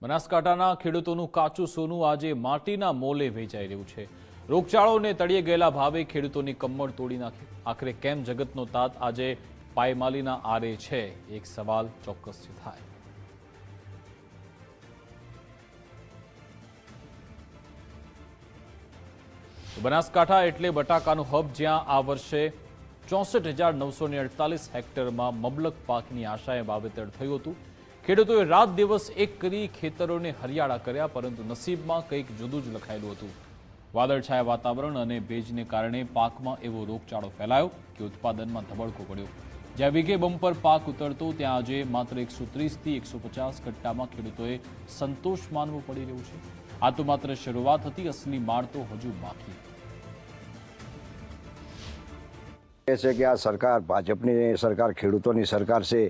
બનાસકાંઠાના ખેડૂતોનું કાચું સોનું આજે માટીના મોલે વેચાઈ રહ્યું છે। રોગચાળોને તળિયે ગયેલા ભાવે ખેડૂતોની કમર તોડી નાખી। આખરે કેમ જગતનો તાત આજે પાયમાલીના આરે છે, એક સવાલ ચોક્કસથી થાય। બનાસકાંઠા એટલે બટાકાનું હબ, જ્યાં આ વર્ષે 64,948 હેક્ટરમાં મબલક પાકની આશાએ વાવેતર થયું હતું। ખેડૂતોએ રાત દિવસ એક કરી ખેતરોને હરિયાળા કર્યા, પરંતુ નસીબમાં કંઈક જુદું જ લખાયેલું હતું। વાદળછાયા વાતાવરણ અને ભેજને કારણે પાકમાં એવો રોગચાળો ફેલાયો કે ઉત્પાદનમાં ધબડકો પડ્યો। જ્યાં વીઘે બમ્પર પાક ઉતરતો, ત્યાં આજે માત્ર 130થી 150 કટ્ટામાં ખેડૂતોએ સંતોષ માનવો પડી રહ્યું છે। આ તો માત્ર શરૂઆત હતી, અસલી માળ તો હજુ બાકી છે કે આ સરકાર ભાજપની સરકાર ખેડૂતોની સરકાર છે,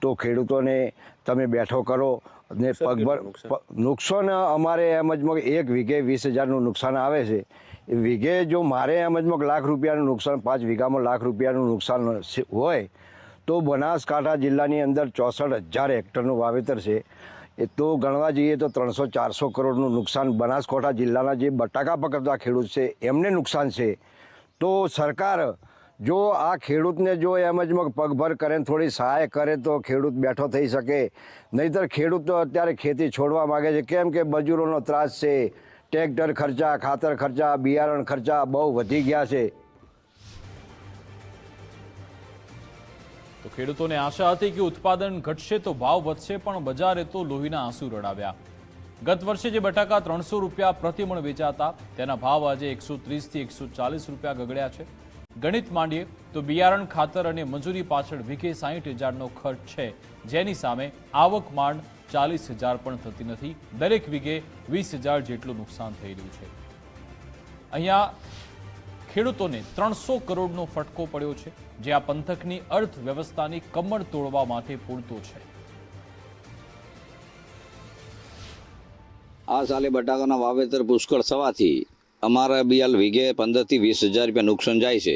તો ખેડૂતોને તમે બેઠો કરો ને પગભર નુકસાન અમારે એમ જ એક વીઘે 20,000નું નુકસાન આવે છે। એ વીઘે જો મારે એમ જ લાખ રૂપિયાનું નુકસાન, 5 વીઘામાં લાખ રૂપિયાનું નુકસાન હોય તો બનાસકાંઠા જિલ્લાની અંદર 64,000 હેક્ટરનું વાવેતર છે। એ તો ગણવા જઈએ તો 300-400 કરોડનું નુકસાન બનાસકાંઠા જિલ્લાના જે બટાકા પકડતા ખેડૂત છે એમને નુકસાન છે। તો સરકાર જો આ ખેડૂતને જો એમ જ પગભર કરે, થોડી સહાય કરે તો ખેડૂત બેઠો થઈ શકે। નહીંતર ખેડૂત તો અત્યારે ખેતી છોડવા માગે છે, કેમ કે મજૂરોનો ત્રાસ છે, ટ્રેક્ટર ખર્ચા, ખાતર ખર્ચા, બિયારણ ખર્ચા બહુ વધી ગયા છે। તો ખેડૂતોને આશા હતી કે ઉત્પાદન ઘટશે તો ભાવ વધશે, પણ બજારે તો લોહીના આંસુ રડાવ્યા। ગત વર્ષે જે બટાકા 300 રૂપિયા પ્રતિમણ વેચાતા, તેના ભાવ આજે 130થી 140 રૂપિયા ગગડ્યા છે। ગણિત માંડીએ તો બિયારણ, ખાતર અને મજૂરી પાછળ વીઘે 60,000નો ખર્ચ છે, જેની સામે આવક માંડ 40,000 પણ થતી નથી। દરેક વીઘે 20,000 જેટલું નુકસાન થઈ રહ્યું છે। અહીંયા ખેડૂતોને 300 કરોડનો ફટકો પડ્યો છે, જે આ પંથકની અર્થવ્યવસ્થાની કમર તોડવા માટે પૂરતો છે। આ સાલે બટાકાના વાવેતર પુષ્કળ થવાથી અમારા બિયાલ વીઘે 15થી 20,000 રૂપિયા નુકસાન જાય છે।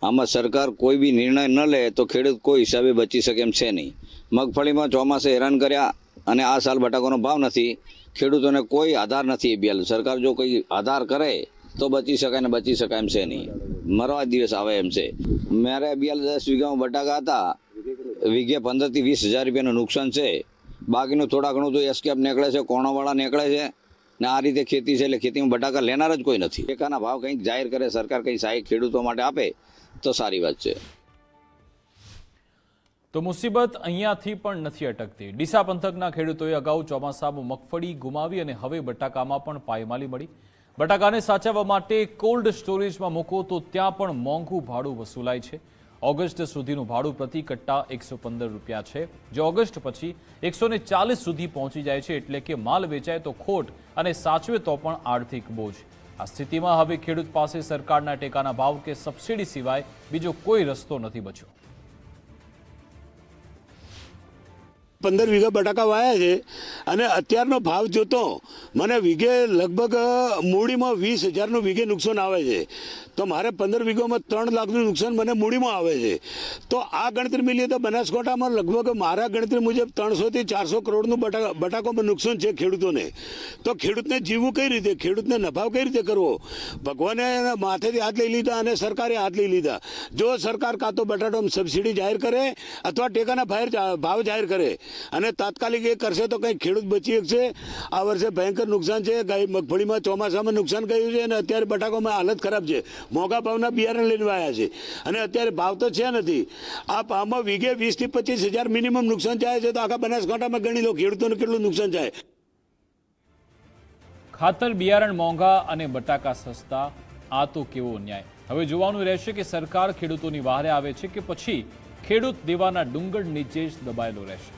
આમાં સરકાર કોઈ બી નિર્ણય ન લે તો ખેડૂત કોઈ હિસાબે બચી શકે એમ છે નહીં। મગફળીમાં ચોમાસે હેરાન કર્યા અને આ સાલ બટાકાનો ભાવ નથી, ખેડૂતોને કોઈ આધાર નથી। બિયાલ સરકાર જો કોઈ આધાર કરે તો બચી શકાય ને બચી શકાય એમ છે નહીં, મરવા દિવસ આવે એમ છે। મારે બિયાલ 10 વીઘામાં બટાકા હતા, વીઘે 15થી 20,000 રૂપિયાનું નુકસાન છે। બાકીનું થોડા ઘણું તો એસ્કેપ નીકળે છે, કોણાવાળા નીકળે છે ને આ રીતે ખેતી છે, એટલે ખેતીમાં બટાકા લેનાર જ કોઈ નથી। ટેકાના ભાવ કંઈક જાહેર કરે સરકાર, કંઈ સહાય ખેડૂતો માટે આપે તો સારી વાત છે। તો મુસીબત અહીંયાથી પણ નથી અટકતી। ડીસા પંથકના ખેડૂતોએ અગાઉ ચોમાસામાં મગફળી ગુમાવી અને હવે બટાકામાં પણ પાયમાલી મળી। બટાકાને સાચવવા માટે કોલ્ડ સ્ટોરેજમાં મૂકો તો ત્યાં પણ મોંઘું ભાડું વસૂલાય છે। ઓગસ્ટ સુધીનું ભાડું પ્રતિ કટ્ટા 115 રૂપિયા છે, જે ઓગસ્ટ પછી 140 સુધી પહોંચી જાય છે। એટલે કે માલ વેચાય તો ખોટ અને સાચવે તો પણ આર્થિક બોજ। આ સ્થિતિમાં હવે ખેડૂત પાસે સરકારના ટેકાના ભાવ કે સબસિડી સિવાય બીજો કોઈ રસ્તો નથી બચ્યો। 15 વીઘા બટાકા વાયા છે અને અત્યારનો ભાવ જોતો મને વીઘે લગભગ મૂડીમાં 20,000નું વીઘે નુકસાન આવે છે। તો મારે 15 વીઘામાં 3 લાખનું નુકસાન મને મૂડીમાં આવે છે। તો આ ગણતરી મિલીએ તો બનાસકાંઠામાં લગભગ મારા ગણતરી મુજબ 300થી 400 કરોડનું બટાકામાં નુકસાન છે ખેડૂતોને। તો ખેડૂતને જીવવું કઈ રીતે, ખેડૂતને નફાવ કઈ રીતે કરવો? ભગવાને માથેથી હાથ લઈ લીધા અને સરકારે હાથ લઈ લીધા। જો સરકાર કાં તો બટાટામાં સબસિડી જાહેર કરે અથવા ટેકાના ભાવ જાહેર કરે અને તાત્કાલિક એ કરશે તો કંઈ ખેડૂત બચી શકશે। આ વર્ષે ભયંકર નુકસાન છે, મગફળીમાં ચોમાસામાં નુકસાન ગયું છે અને અત્યારે બટાકામાં હાલત ખરાબ છે। મોંઘા ભાવના બિયારણ લઈને આવ્યા છે અને અત્યારે ભાવ તો છે નથી। આ ભાવમાં વીઘે 20થી 25,000 મિનિમમ નુકસાન જાય છે, તો આખા બનાસકાંઠામાં ગણી લો ખેડૂતોને કેટલું નુકસાન જાય। ખાતર બિયારણ મોંઘા અને બટાકા સસ્તા, આ તો કેવો ન્યાય। હવે જોવાનું રહેશે કે સરકાર ખેડૂતોની વહારે આવે છે કે પછી ખેડૂત દેવાના ડુંગર નીચે જ દબાયેલો રહેશે।